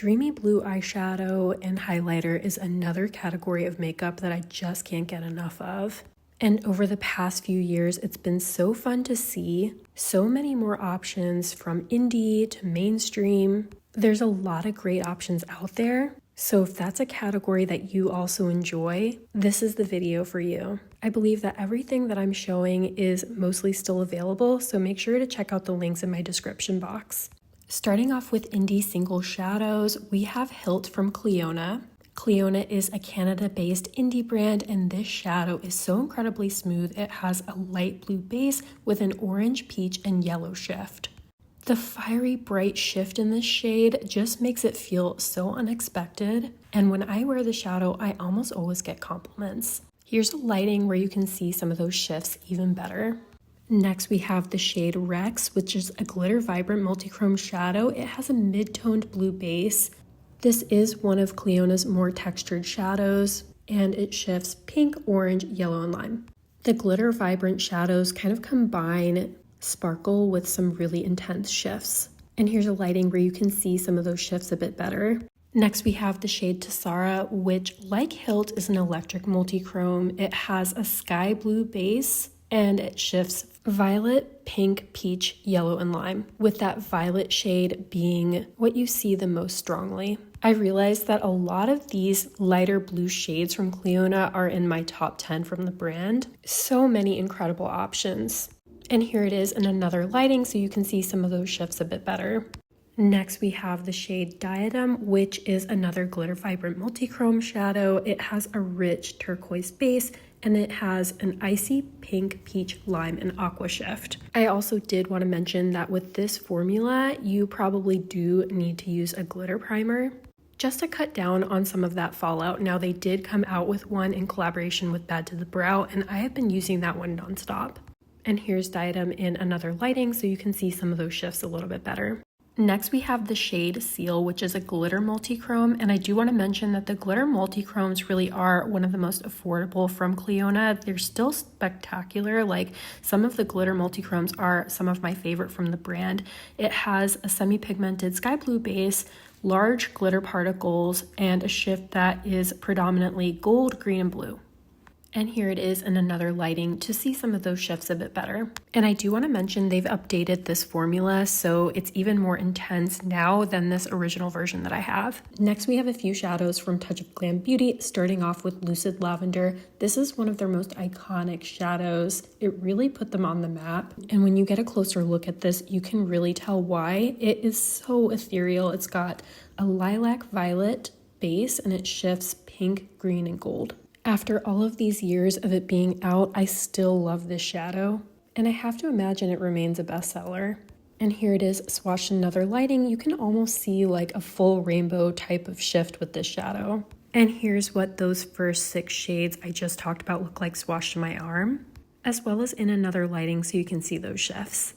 Dreamy blue eyeshadow and highlighter is another category of makeup that I just can't get enough of. And over the past few years, it's been so fun to see so many more options from indie to mainstream. There's a lot of great options out there. So if that's a category that you also enjoy, this is the video for you. I believe that everything that I'm showing is mostly still available, so make sure to check out the links in my description box. Starting off with indie single shadows, we have Hilt from Cleona. Cleona is a Canada-based indie brand, and this shadow is so incredibly smooth. It has a light blue base with an orange, peach, and yellow shift. The fiery bright shift in this shade just makes it feel so unexpected, and when I wear the shadow, I almost always get compliments. Here's a lighting where you can see some of those shifts even better. Next, we have the shade Rex, which is a glitter vibrant multichrome shadow. It has a mid-toned blue base. This is one of Cleona's more textured shadows, and it shifts pink, orange, yellow, and lime. The glitter vibrant shadows kind of combine sparkle with some really intense shifts. And here's a lighting where you can see some of those shifts a bit better. Next, we have the shade Tessara, which, like Hilt, is an electric multichrome. It has a sky blue base, and it shifts violet, pink, peach, yellow, and lime, with that violet shade being what you see the most strongly. I realized that a lot of these lighter blue shades from Cleona are in my top 10 from the brand. So many incredible options. And here it is in another lighting so you can see some of those shifts a bit better. Next, we have the shade Diadem, which is another glitter vibrant multichrome shadow. It has a rich turquoise base, and it has an icy pink, peach, lime, and aqua shift. I also did want to mention that with this formula, you probably do need to use a glitter primer just to cut down on some of that fallout. Now, they did come out with one in collaboration with Bad to the Brow, and I have been using that one nonstop. And here's Diadem in another lighting so you can see some of those shifts a little bit better. Next, we have the shade Ciel, which is a glitter multichrome, and I do want to mention that the glitter multichromes really are one of the most affordable from Cleona. They're still spectacular. Like, some of the glitter multichromes are some of my favorite from the brand. It has a semi-pigmented sky blue base, large glitter particles, and a shift that is predominantly gold, green, and blue. And here it is in another lighting to see some of those shifts a bit better. And I do want to mention they've updated this formula, so it's even more intense now than this original version that I have. Next, we have a few shadows from Touch of Glam Beauty, starting off with Lucid Lavender. This is one of their most iconic shadows. It really put them on the map. And when you get a closer look at this, you can really tell why. It is so ethereal. It's got a lilac violet base, and it shifts pink, green, and gold. After all of these years of it being out, I still love this shadow, and I have to imagine it remains a bestseller. And here it is swatched in another lighting. You can almost see like a full rainbow type of shift with this shadow. And here's what those first 6 shades I just talked about look like swatched in my arm, as well as in another lighting so you can see those shifts.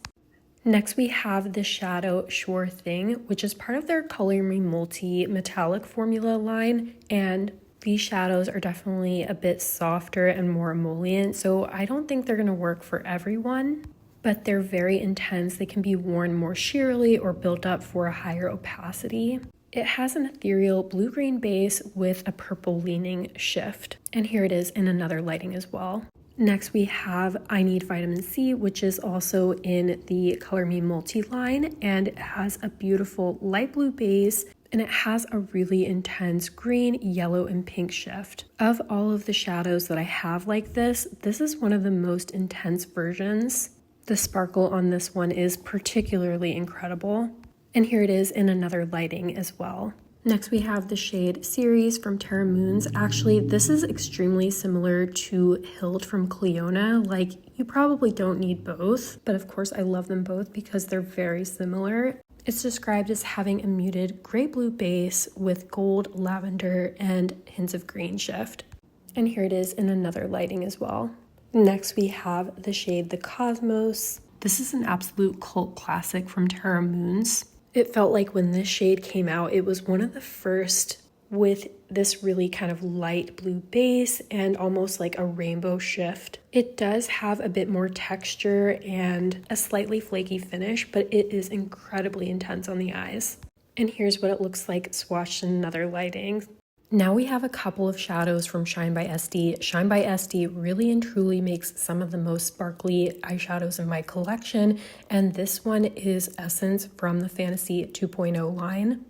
Next, we have the shadow Sure Thing, which is part of their Color Me Multi metallic formula line, and these shadows are definitely a bit softer and more emollient, so I don't think they're going to work for everyone, but they're very intense. They can be worn more sheerly or built up for a higher opacity. It has an ethereal blue-green base with a purple-leaning shift, and here it is in another lighting as well. Next, we have I Need Vitamin C, which is also in the Color Me Multi line, and it has a beautiful light blue base, and it has a really intense green, yellow, and pink shift. Of all of the shadows that I have like this is one of the most intense versions. The sparkle on this one is particularly incredible. And here it is in another lighting as well. Next, we have the shade Ceres from Terra Moons. Actually, this is extremely similar to Hilt from Cleona. Like, you probably don't need both, but of course I love them both because they're very similar. It's described as having a muted gray blue base with gold, lavender, and hints of green shift. And here it is in another lighting as well. Next, we have the shade The Cosmos. This is an absolute cult classic from Terra Moons. It felt like when this shade came out, it was one of the first with this really kind of light blue base and almost like a rainbow shift. It does have a bit more texture and a slightly flaky finish, but it is incredibly intense on the eyes. And here's what it looks like swatched in another lighting. Now we have a couple of shadows from Shine by SD. Shine by SD really and truly makes some of the most sparkly eyeshadows in my collection, and this one is Essence from the Fantasy 2.0 line.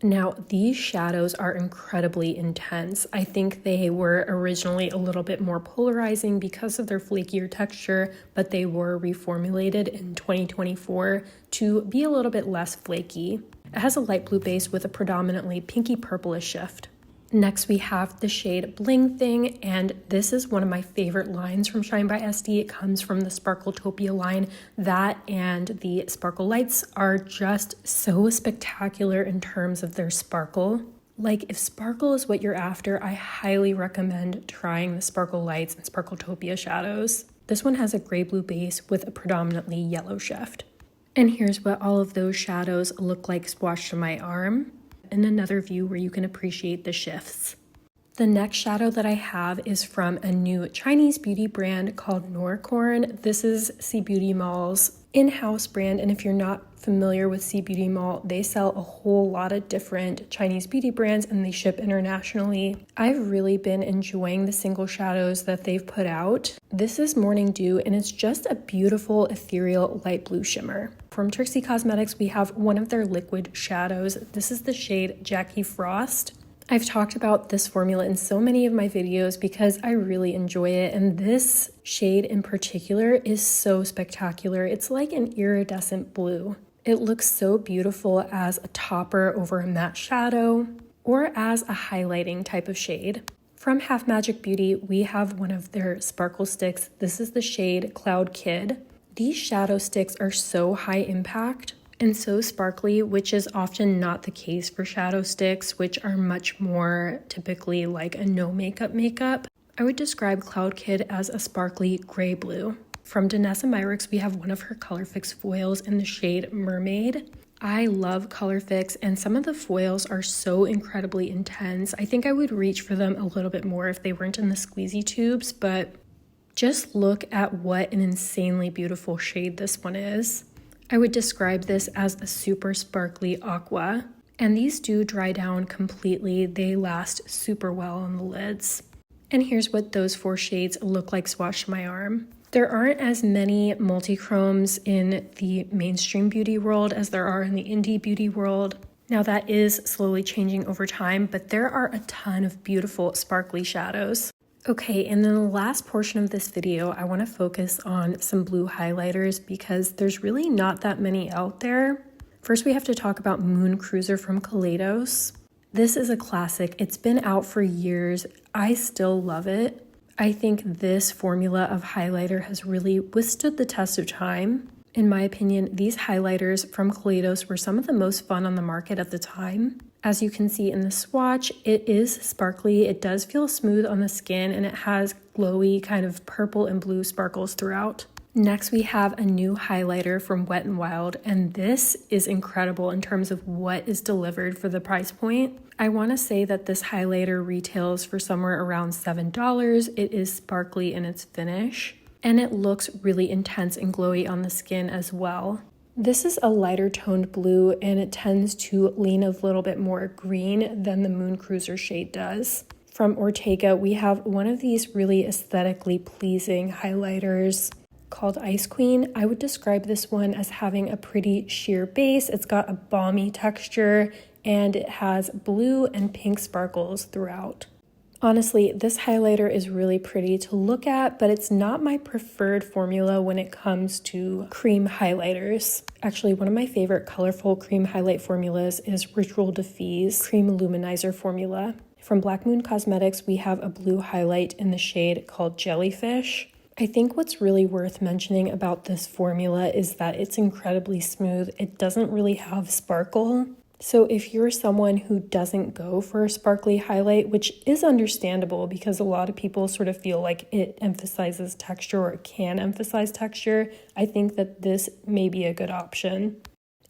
Now, these shadows are incredibly intense. I think they were originally a little bit more polarizing because of their flakier texture, but they were reformulated in 2024 to be a little bit less flaky. It has a light blue base with a predominantly pinky purplish shift. Next, we have the shade Bling Thing, and this is one of my favorite lines from Shine by SD. It comes from the Sparkletopia line. That and the sparkle lights are just so spectacular in terms of their sparkle. Like, if sparkle is what you're after, I highly recommend trying the sparkle lights and Sparkletopia shadows. This one has a gray-blue base with a predominantly yellow shift. And here's what all of those shadows look like swatched on my arm, and another view where you can appreciate the shifts. The next shadow that I have is from a new Chinese beauty brand called Norcorn. This is C Beauty Mall's in-house brand, and if you're not familiar with C Beauty Mall, they sell a whole lot of different Chinese beauty brands and they ship internationally. I've really been enjoying the single shadows that they've put out. This is Morning Dew, and it's just a beautiful ethereal light blue shimmer. From Trixie Cosmetics, we have one of their liquid shadows. This is the shade Jackie Frost. I've talked about this formula in so many of my videos because I really enjoy it, and this shade in particular is so spectacular. It's like an iridescent blue. It looks so beautiful as a topper over a matte shadow or as a highlighting type of shade. From Half Magic Beauty, we have one of their sparkle sticks. This is the shade Cloud Kid. These shadow sticks are so high impact and so sparkly, which is often not the case for shadow sticks, which are much more typically like a no makeup. I would describe Cloud Kid as a sparkly gray blue. From Danessa Myricks, we have one of her Color Fix foils in the shade Mermaid. I love Color Fix, and some of the foils are so incredibly intense. I think I would reach for them a little bit more if they weren't in the squeezy tubes, but just look at what an insanely beautiful shade this one is. I would describe this as a super sparkly aqua, and these do dry down completely. They last super well on the lids. And here's what those 4 shades look like swatched on my arm. There aren't as many multi-chromes in the mainstream beauty world as there are in the indie beauty world. Now that is slowly changing over time, but there are a ton of beautiful sparkly shadows. Okay, and then the last portion of this video, I want to focus on some blue highlighters because there's really not that many out there. First, we have to talk about Moon Cruiser from Cloudicos. This is a classic. It's been out for years. I still love it. I think this formula of highlighter has really withstood the test of time. In my opinion, these highlighters from Cloudicos were some of the most fun on the market at the time. As you can see in the swatch, it is sparkly, it does feel smooth on the skin, and it has glowy kind of purple and blue sparkles throughout. Next, we have a new highlighter from Wet n Wild, and this is incredible in terms of what is delivered for the price point. I want to say that this highlighter retails for somewhere around $7. It is sparkly in its finish, and it looks really intense and glowy on the skin as well. This is a lighter toned blue, and it tends to lean a little bit more green than the Moon Cruiser shade does. From Ortega, we have one of these really aesthetically pleasing highlighters called Ice Queen. I would describe this one as having a pretty sheer base. It's got a balmy texture, and it has blue and pink sparkles throughout. Honestly, this highlighter is really pretty to look at, but it's not my preferred formula when it comes to cream highlighters. Actually, one of my favorite colorful cream highlight formulas is Ritual Defee's Cream Luminizer formula. From Black Moon Cosmetics, we have a blue highlight in the shade called Jellyfish. I think what's really worth mentioning about this formula is that it's incredibly smooth. It doesn't really have sparkle. So if you're someone who doesn't go for a sparkly highlight, which is understandable because a lot of people sort of feel like it emphasizes texture or it can emphasize texture, I think that this may be a good option.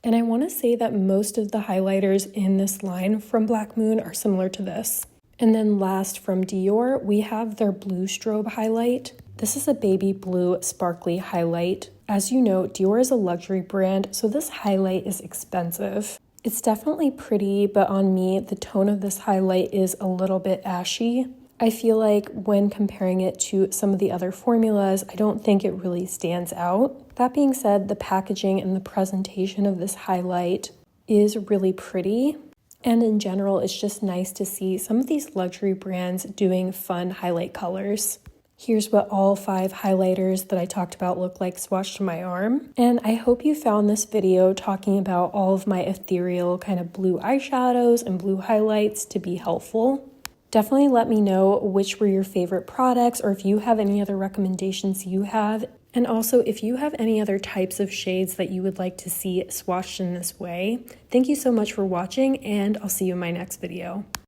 And I want to say that most of the highlighters in this line from Black Moon are similar to this. And then last, from Dior, we have their Blue Strobe highlight. This is a baby blue sparkly highlight. As you know, Dior is a luxury brand, so this highlight is expensive. It's definitely pretty, but on me, the tone of this highlight is a little bit ashy. I feel like when comparing it to some of the other formulas, I don't think it really stands out. That being said, the packaging and the presentation of this highlight is really pretty. And in general, it's just nice to see some of these luxury brands doing fun highlight colors. Here's what all 5 highlighters that I talked about look like swatched to my arm. And I hope you found this video talking about all of my ethereal kind of blue eyeshadows and blue highlights to be helpful. Definitely let me know which were your favorite products, or if you have any other recommendations you have. And also, if you have any other types of shades that you would like to see swatched in this way. Thank you so much for watching, and I'll see you in my next video.